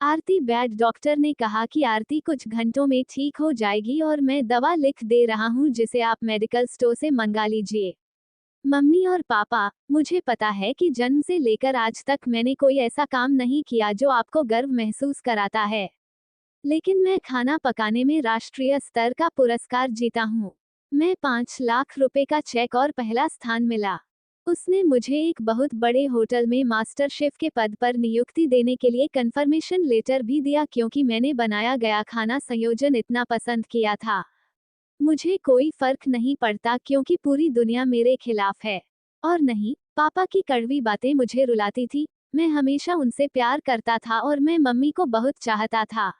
आरती bad doctor ने कहा कि आरती कुछ घंटों में ठीक हो जाएगी और मैं दवा लिख दे रहा हूँ जिसे आप मेडिकल स्टोर से मंगा लीजिए। मम्मी और पापा, मुझे पता है कि जन्म से लेकर आज तक मैंने कोई ऐसा काम नहीं किया जो आपको गर्व महसूस कराता है। लेकिन मैं खाना पकाने में राष्ट्रीय स्तर का पुरस्कार जीता हूँ। मैं 5 लाख रुपए का चेक और पहला स्थान मिला। उसने मुझे एक बहुत बड़े होटल में मास्टर शेफ के पद पर नियुक्ति देने के लिए कंफर्मेशन लेटर भी दिया क्योंकि मैंने बनाया गया खाना संयोजन इतना पसंद किया था। मुझे कोई फर्क नहीं पड़ता क्योंकि पूरी दुनिया मेरे खिलाफ है। और नहीं, पापा की कड़वी बातें मुझे रुलाती थी। मैं हमेशा उनसे प्यार करता था और मैं मम्मी को बहुत चाहता था।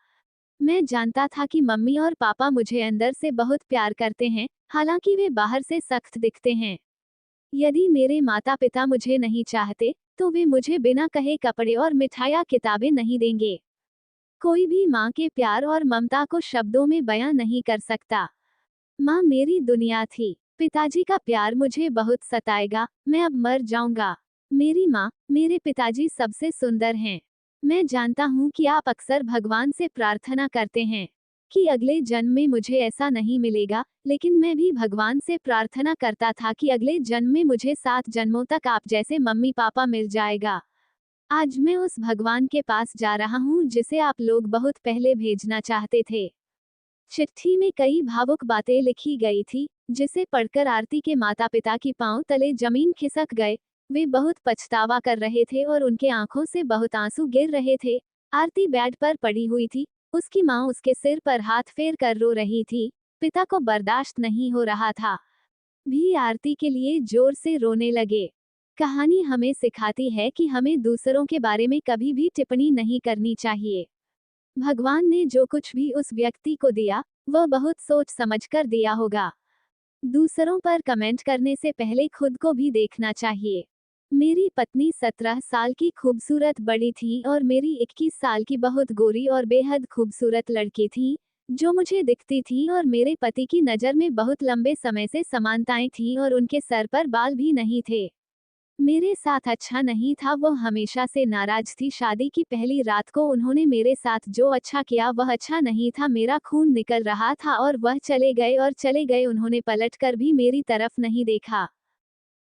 मैं जानता था कि मम्मी और पापा मुझे अंदर से बहुत प्यार करते हैं, हालांकि वे बाहर से सख्त दिखते हैं। यदि मेरे माता पिता मुझे नहीं चाहते, तो वे मुझे बिना कहे कपड़े और मिठाइयाँ किताबें नहीं देंगे। कोई भी माँ के प्यार और ममता को शब्दों में बयां नहीं कर सकता। माँ मेरी दुनिया थी। पिताजी का प्यार मुझे बहुत सताएगा, मैं अब मर जाऊंगा। मेरी माँ, मेरे पिताजी सबसे सुंदर हैं। मैं जानता हूँ कि आप अक्सर भगवान से प्रार्थना करते हैं कि अगले जन्म में मुझे ऐसा नहीं मिलेगा, लेकिन मैं भी भगवान से प्रार्थना करता था कि अगले जन्म में मुझे 7 जन्मों तक आप जैसे मम्मी पापा मिल जाएगा। आज मैं उस भगवान के पास जा रहा हूँ जिसे आप लोग बहुत पहले भेजना चाहते थे। चिट्ठी में कई भावुक बातें लिखी गई थी, जिसे पढ़कर आरती के माता पिता की पांव तले जमीन खिसक गए। वे बहुत पछतावा कर रहे थे और उनके आंखों से बहुत आंसू गिर रहे थे। आरती बेड पर पड़ी हुई थी। उसकी माँ उसके सिर पर हाथ फेर कर रो रही थी। पिता को बर्दाश्त नहीं हो रहा था। भी आरती के लिए जोर से रोने लगे। कहानी हमें सिखाती है कि हमें दूसरों के बारे में कभी भी टिप्पणी नहीं करनी चाहिए। भगवान ने जो कुछ भी उस व्यक्ति को दिया, वह बहुत सोच समझकर दिया होगा। दूसरों पर कमेंट करने से पहले खुद को भी देखना चाहिए। मेरी पत्नी 17 साल की खूबसूरत बड़ी थी और मेरी 21 साल की बहुत गोरी और बेहद खूबसूरत लड़की थी, जो मुझे दिखती थी और मेरे पति की नज़र में बहुत लंबे समय से समानताएं थीं और उनके सर पर बाल भी नहीं थे। मेरे साथ अच्छा नहीं था, वो हमेशा से नाराज थी। शादी की पहली रात को उन्होंने मेरे साथ जो अच्छा किया वह अच्छा नहीं था। मेरा खून निकल रहा था और वह चले गए। उन्होंने पलटकर भी मेरी तरफ नहीं देखा।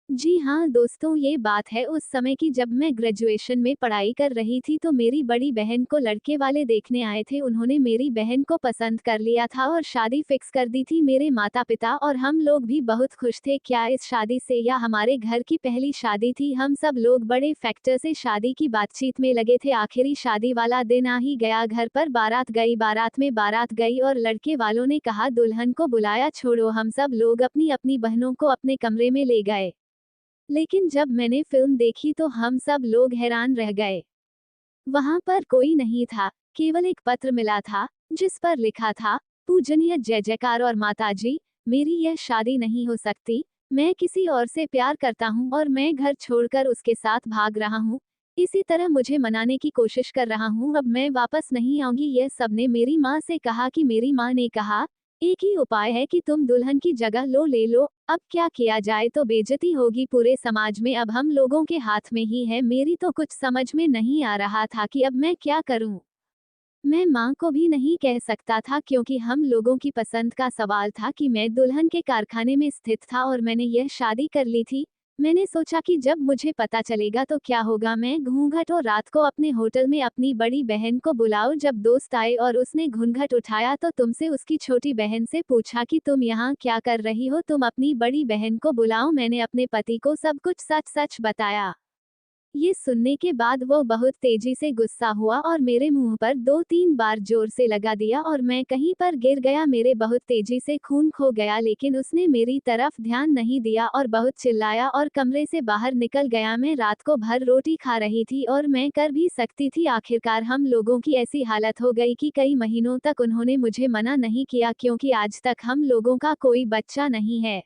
जी हाँ दोस्तों, ये बात है उस समय की जब मैं ग्रेजुएशन में पढ़ाई कर रही थी, तो मेरी बड़ी बहन को लड़के वाले देखने आए थे। उन्होंने मेरी बहन को पसंद कर लिया था और शादी फिक्स कर दी थी। मेरे माता पिता और हम लोग भी बहुत खुश थे। क्या इस शादी से या हमारे घर की पहली शादी थी, हम सब लोग बड़े फैक्टर से शादी की बातचीत में लगे थे। आखिरी शादी वाला दिन आ ही गया। घर पर बारात गई, बारात में बारात गई और लड़के वालों ने कहा दुल्हन को बुलाया। छोड़ो, हम सब लोग अपनी अपनी बहनों को अपने कमरे में ले गए। लेकिन जब मैंने फिल्म देखी तो हम सब लोग हैरान रह गए। वहां पर कोई नहीं था, केवल एक पत्र मिला था जिस पर लिखा था, पूजनीय जय जयकार और माताजी, मेरी यह शादी नहीं हो सकती। मैं किसी और से प्यार करता हूं और मैं घर छोड़कर उसके साथ भाग रहा हूं। इसी तरह मुझे मनाने की कोशिश कर रहा हूं, अब मैं वापस नहीं आऊंगी। यह सबने मेरी माँ से कहा कि मेरी माँ ने कहा, एक ही उपाय है कि तुम दुल्हन की जगह ले लो। अब क्या किया जाए, तो बेइज्जती होगी पूरे समाज में। अब हम लोगों के हाथ में ही है। मेरी तो कुछ समझ में नहीं आ रहा था कि अब मैं क्या करूं। मैं माँ को भी नहीं कह सकता था क्योंकि हम लोगों की पसंद का सवाल था कि मैं दुल्हन के कारखाने में स्थित था और मैंने यह शादी कर ली थी। मैंने सोचा कि जब मुझे पता चलेगा तो क्या होगा। मैं घूंघट और रात को अपने होटल में अपनी बड़ी बहन को बुलाऊं। जब दोस्त आए और उसने घूंघट उठाया तो तुमसे उसकी छोटी बहन से पूछा कि तुम यहाँ क्या कर रही हो, तुम अपनी बड़ी बहन को बुलाओ। मैंने अपने पति को सब कुछ सच सच बताया। ये सुनने के बाद वो बहुत तेजी से गुस्सा हुआ और मेरे मुंह पर 2-3 बार जोर से लगा दिया और मैं कहीं पर गिर गया। मेरे बहुत तेजी से खून खो गया, लेकिन उसने मेरी तरफ ध्यान नहीं दिया और बहुत चिल्लाया और कमरे से बाहर निकल गया। मैं रात को भर रोटी खा रही थी और मैं कर भी सकती थी। आखिरकार हम लोगों की ऐसी हालत हो गई कि कई महीनों तक उन्होंने मुझे मना नहीं किया क्योंकि आज तक हम लोगों का कोई बच्चा नहीं है।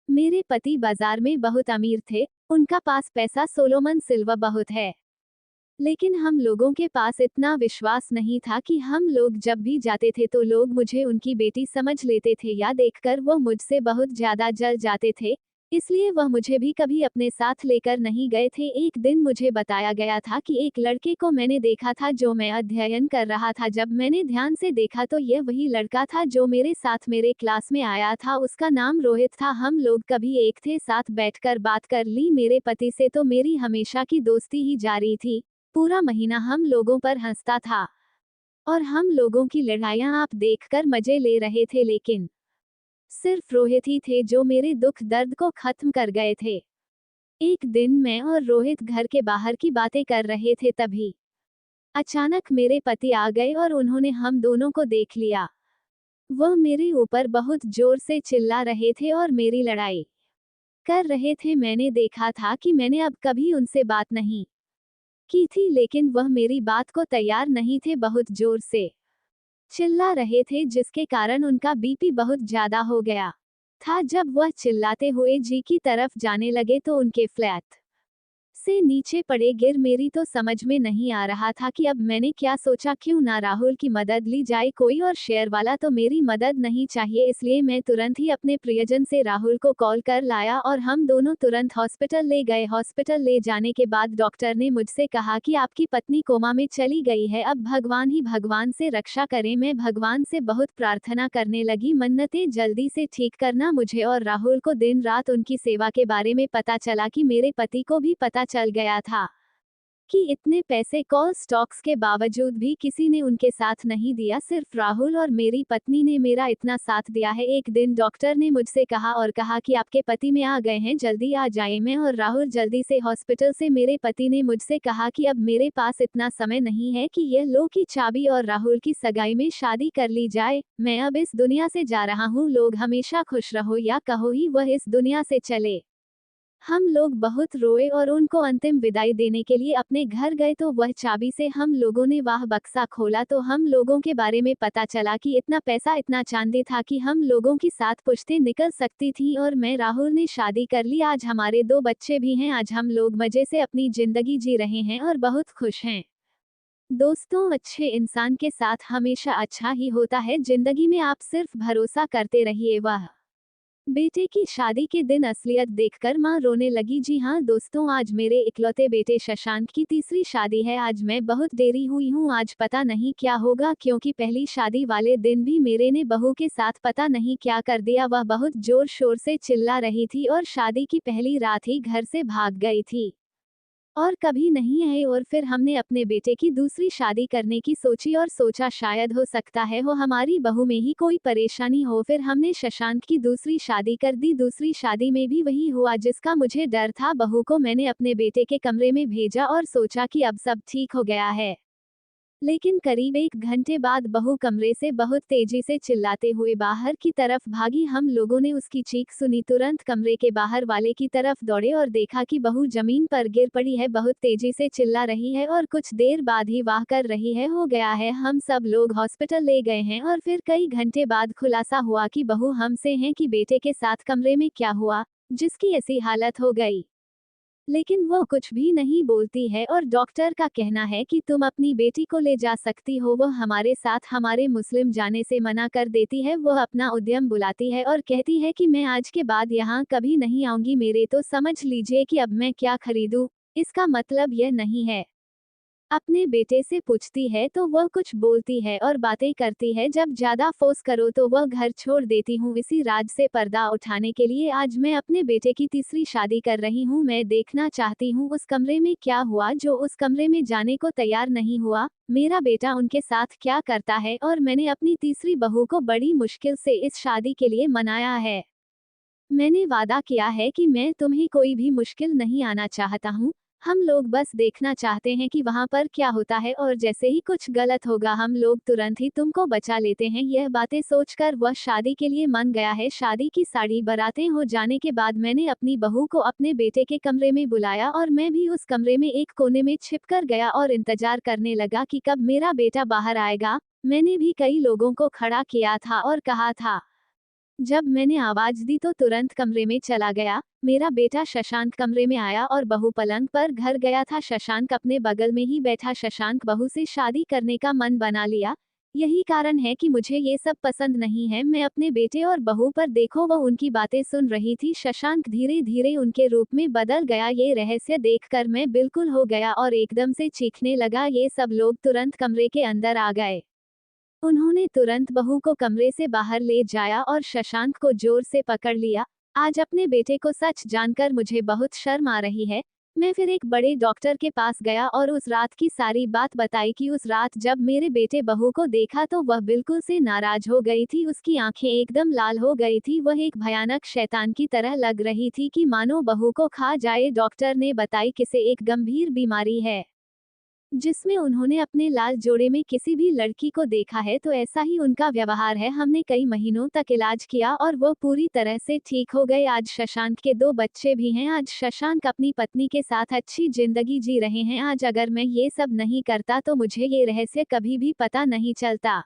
मेरे पति बाजार में बहुत अमीर थे, उनका पास पैसा सोलोमन सिल्वर बहुत है। लेकिन हम लोगों के पास इतना विश्वास नहीं था कि हम लोग जब भी जाते थे तो लोग मुझे उनकी बेटी समझ लेते थे या देखकर वो मुझसे बहुत ज्यादा जल जाते थे। इसलिए वह मुझे भी कभी अपने साथ लेकर नहीं गए थे। एक दिन मुझे बताया गया था कि एक लड़के को मैंने देखा था जो मैं अध्ययन कर रहा था। जब मैंने ध्यान से देखा तो यह वही लड़का था जो मेरे साथ मेरे क्लास में आया था। उसका नाम रोहित था। हम लोग कभी एक थे साथ बैठकर बात कर ली। मेरे पति से तो मेरी हमेशा की दोस्ती ही जारी थी। पूरा महीना हम लोगों पर हंसता था और हम लोगों की लड़ाइयां आप देखकर मजे ले रहे थे, लेकिन सिर्फ रोहित ही थे जो मेरे दुख दर्द को खत्म कर गए थे। एक दिन मैं और रोहित घर के बाहर की बातें कर रहे थे, तभी अचानक मेरे पति आ गए और उन्होंने हम दोनों को देख लिया। वह मेरे ऊपर बहुत जोर से चिल्ला रहे थे और मेरी लड़ाई कर रहे थे। मैंने देखा था कि मैंने अब कभी उनसे बात नहीं की थी, लेकिन वह मेरी बात को तैयार नहीं थे। बहुत जोर से चिल्ला रहे थे जिसके कारण उनका बीपी बहुत ज्यादा हो गया था। जब वह चिल्लाते हुए जी की तरफ जाने लगे तो उनके फ्लैट से नीचे पड़े गिर। मेरी तो समझ में नहीं आ रहा था कि अब मैंने क्या सोचा, क्यों ना राहुल की मदद ली जाए कोई और शेयर वाला तो मेरी मदद नहीं चाहिए। इसलिए मैं तुरंत ही अपने प्रियजन से राहुल को कॉल कर लाया और हम दोनों तुरंत हॉस्पिटल ले गए। हॉस्पिटल ले जाने के बाद डॉक्टर ने मुझसे कहा कि आपकी पत्नी कोमा में चली गई है, अब भगवान ही भगवान से रक्षा करें। मैं भगवान से बहुत प्रार्थना करने लगी, मन्नतें जल्दी से ठीक करना मुझे और राहुल को। दिन रात उनकी सेवा के बारे में पता चला कि मेरे पति को भी पता चल गया था कि इतने पैसे कॉल स्टॉक्स के बावजूद भी किसी ने उनके साथ नहीं दिया, सिर्फ राहुल और मेरी पत्नी ने मेरा इतना साथ दिया है। एक दिन डॉक्टर ने मुझसे कहा कि आपके पति में आ गए हैं, जल्दी आ जाए। मैं और राहुल जल्दी से हॉस्पिटल से। मेरे पति ने मुझसे कहा कि अब मेरे पास इतना समय नहीं है कि यह लो की चाबी और राहुल की सगाई में शादी कर ली जाए। मैं अब इस दुनिया से जा रहा हूँ, लोग हमेशा खुश रहो या कहो ही वह इस दुनिया से चले। हम लोग बहुत रोए और उनको अंतिम विदाई देने के लिए अपने घर गए तो वह चाबी से हम लोगों ने वह बक्सा खोला तो हम लोगों के बारे में पता चला कि इतना पैसा इतना चांदी था कि हम लोगों की 7 पुश्तें निकल सकती थी। और मैं राहुल ने शादी कर ली। आज हमारे 2 बच्चे भी हैं। आज हम लोग मजे से अपनी जिंदगी जी रहे हैं और बहुत खुश हैं। दोस्तों, अच्छे इंसान के साथ हमेशा अच्छा ही होता है। जिंदगी में आप सिर्फ भरोसा करते रहिए। वह बेटे की शादी के दिन असलियत देखकर मां रोने लगी। जी हाँ दोस्तों, आज मेरे इकलौते बेटे शशांक की तीसरी शादी है। आज मैं बहुत देरी हुई हूँ। आज पता नहीं क्या होगा, क्योंकि पहली शादी वाले दिन भी मेरे ने बहू के साथ पता नहीं क्या कर दिया। वह बहुत जोर शोर से चिल्ला रही थी और शादी की पहली रात ही घर से भाग गई थी और कभी नहीं आई। और फिर हमने अपने बेटे की दूसरी शादी करने की सोची और सोचा शायद हो सकता है हो हमारी बहू में ही कोई परेशानी हो। फिर हमने शशांक की दूसरी शादी कर दी। दूसरी शादी में भी वही हुआ जिसका मुझे डर था। बहू को मैंने अपने बेटे के कमरे में भेजा और सोचा कि अब सब ठीक हो गया है, लेकिन करीब 1 घंटे बाद बहू कमरे से बहुत तेजी से चिल्लाते हुए बाहर की तरफ भागी। हम लोगों ने उसकी चीख सुनी, तुरंत कमरे के बाहर वाले की तरफ दौड़े और देखा कि बहू जमीन पर गिर पड़ी है, बहुत तेजी से चिल्ला रही है और कुछ देर बाद ही वाह कर रही है। हो गया है। हम सब लोग हॉस्पिटल ले गए हैं और फिर कई घंटे बाद खुलासा हुआ कि बहू हमसे है कि बेटे के साथ कमरे में क्या हुआ जिसकी ऐसी हालत हो गई, लेकिन वो कुछ भी नहीं बोलती है और डॉक्टर का कहना है कि तुम अपनी बेटी को ले जा सकती हो। वो हमारे साथ हमारे मुस्लिम जाने से मना कर देती है। वो अपना उद्यम बुलाती है और कहती है कि मैं आज के बाद यहाँ कभी नहीं आऊंगी। मेरे तो समझ लीजिए कि अब मैं क्या खरीदूं। इसका मतलब यह नहीं है। अपने बेटे से पूछती है तो वह कुछ बोलती है और बातें करती है। जब ज्यादा फोर्स करो तो वह घर छोड़ देती हूँ। इसी राज से पर्दा उठाने के लिए आज मैं अपने बेटे की तीसरी शादी कर रही हूँ। मैं देखना चाहती हूँ उस कमरे में क्या हुआ जो उस कमरे में जाने को तैयार नहीं हुआ। मेरा बेटा उनके साथ क्या करता है। और मैंने अपनी तीसरी बहू को बड़ी मुश्किल से इस शादी के लिए मनाया है। मैंने वादा किया है कि मैं तुम्हें कोई भी मुश्किल नहीं आना चाहता हूँ। हम लोग बस देखना चाहते हैं कि वहाँ पर क्या होता है और जैसे ही कुछ गलत होगा हम लोग तुरंत ही तुमको बचा लेते हैं। यह बातें सोचकर वह शादी के लिए मन गया है। शादी की सारी बारातें हो जाने के बाद मैंने अपनी बहू को अपने बेटे के कमरे में बुलाया और मैं भी उस कमरे में एक कोने में छिपकर गया और इंतजार करने लगा कि कब मेरा बेटा बाहर आएगा। मैंने भी कई लोगों को खड़ा किया था और कहा था। जब मैंने आवाज दी तो तुरंत कमरे में चला गया। मेरा बेटा शशांक कमरे में आया और बहू पलंग पर घर गया था। शशांक अपने बगल में ही बैठा। शशांक बहू से शादी करने का मन बना लिया। यही कारण है कि मुझे ये सब पसंद नहीं है। मैं अपने बेटे और बहू पर देखो, वह उनकी बातें सुन रही थी। शशांक धीरे धीरे उनके रूप में बदल गया। ये रहस्य देखकर मैं बिल्कुल हो गया और एकदम से चीखने लगा। ये सब लोग तुरंत कमरे के अंदर आ गए। उन्होंने तुरंत बहू को कमरे से बाहर ले जाया और शशांक को जोर से पकड़ लिया। आज अपने बेटे को सच जानकर मुझे बहुत शर्म आ रही है। मैं फिर एक बड़े डॉक्टर के पास गया और उस रात की सारी बात बताई कि उस रात जब मेरे बेटे बहू को देखा तो वह बिल्कुल से नाराज हो गई थी। उसकी आंखें एकदम लाल हो गई थी। वह एक भयानक शैतान की तरह लग रही थी कि मानो बहू को खा जाए। डॉक्टर ने बताई किसे एक गंभीर बीमारी है जिसमें उन्होंने अपने लाल जोड़े में किसी भी लड़की को देखा है तो ऐसा ही उनका व्यवहार है। हमने कई महीनों तक इलाज किया और वो पूरी तरह से ठीक हो गए। आज शशांक के 2 बच्चे भी हैं। आज शशांक अपनी पत्नी के साथ अच्छी जिंदगी जी रहे हैं। आज अगर मैं ये सब नहीं करता तो मुझे ये रहस्य कभी भी पता नहीं चलता।